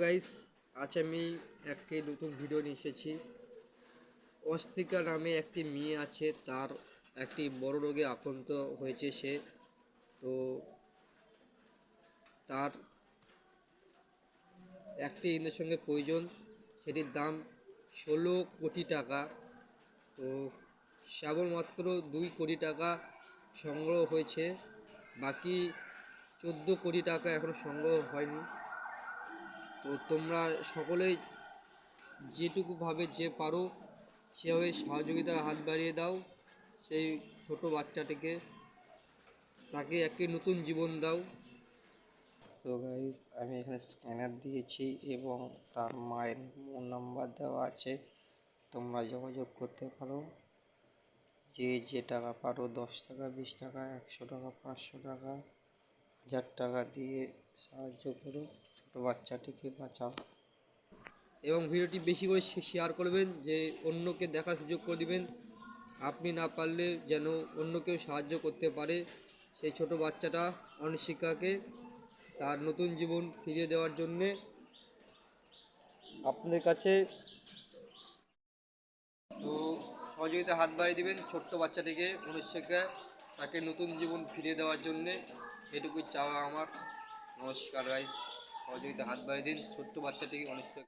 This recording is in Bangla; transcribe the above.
গাইস, আজ আমি একটি নতুন ভিডিও নিয়ে এসেছি। অস্তিকা নামে একটি মেয়ে আছে, তার একটি বড় রোগে আক্রান্ত হয়েছে সে। তো তার একটি ইঞ্জেকশনের প্রয়োজন, সেটির দাম 16 কোটি টাকা। তো কেবলমাত্র 2 কোটি টাকা সংগ্রহ হয়েছে, বাকি 14 কোটি টাকা এখনো সংগ্রহ হয়নি। তো তোমরা সকলেই যেটুকু ভাবে যে পারো সেভাবে সহযোগিতার হাত বাড়িয়ে দাও সেই ছোট বাচ্চাটিকে, তাকে একটি নতুন জীবন দাও। সো গাইস, আমি এখানে স্ক্যানার দিয়েছি এবং তার মায়ের ফোন নাম্বার দেওয়া আছে, তোমরা যোগাযোগ করতে পারো। যে টাকা পারো, 10 টাকা, 20 টাকা, 100 টাকা, 500 টাকা, 1000 টাকা দিয়ে সাহায্য করো, ছোট বাচ্চাটিকে বাঁচাও। এবং ভিডিওটি বেশি করে শেয়ার করবেন, যে অন্যকে দেখার সুযোগ করে দিবেন। আপনি না পারলে যেন অন্য কেউ সাহায্য করতে পারে সেই ছোট বাচ্চাটা অনিশিকাকে তার নতুন জীবন ফিরিয়ে দেওয়ার জন্যে আপনাদের কাছে। তো সহযোগিতা হাত বাড়িয়ে দিবেন ছোট্ট বাচ্চাটিকে, অনিশিকা, তাকে নতুন জীবন ফিরিয়ে দেওয়ার জন্যে। এটুকুই চাওয়া আমার। নমস্কার গাইস, সহযোগিতা হাত বাড়িয়ে দিন ছোট্ট বাচ্চাটিকে, অনিশিকা।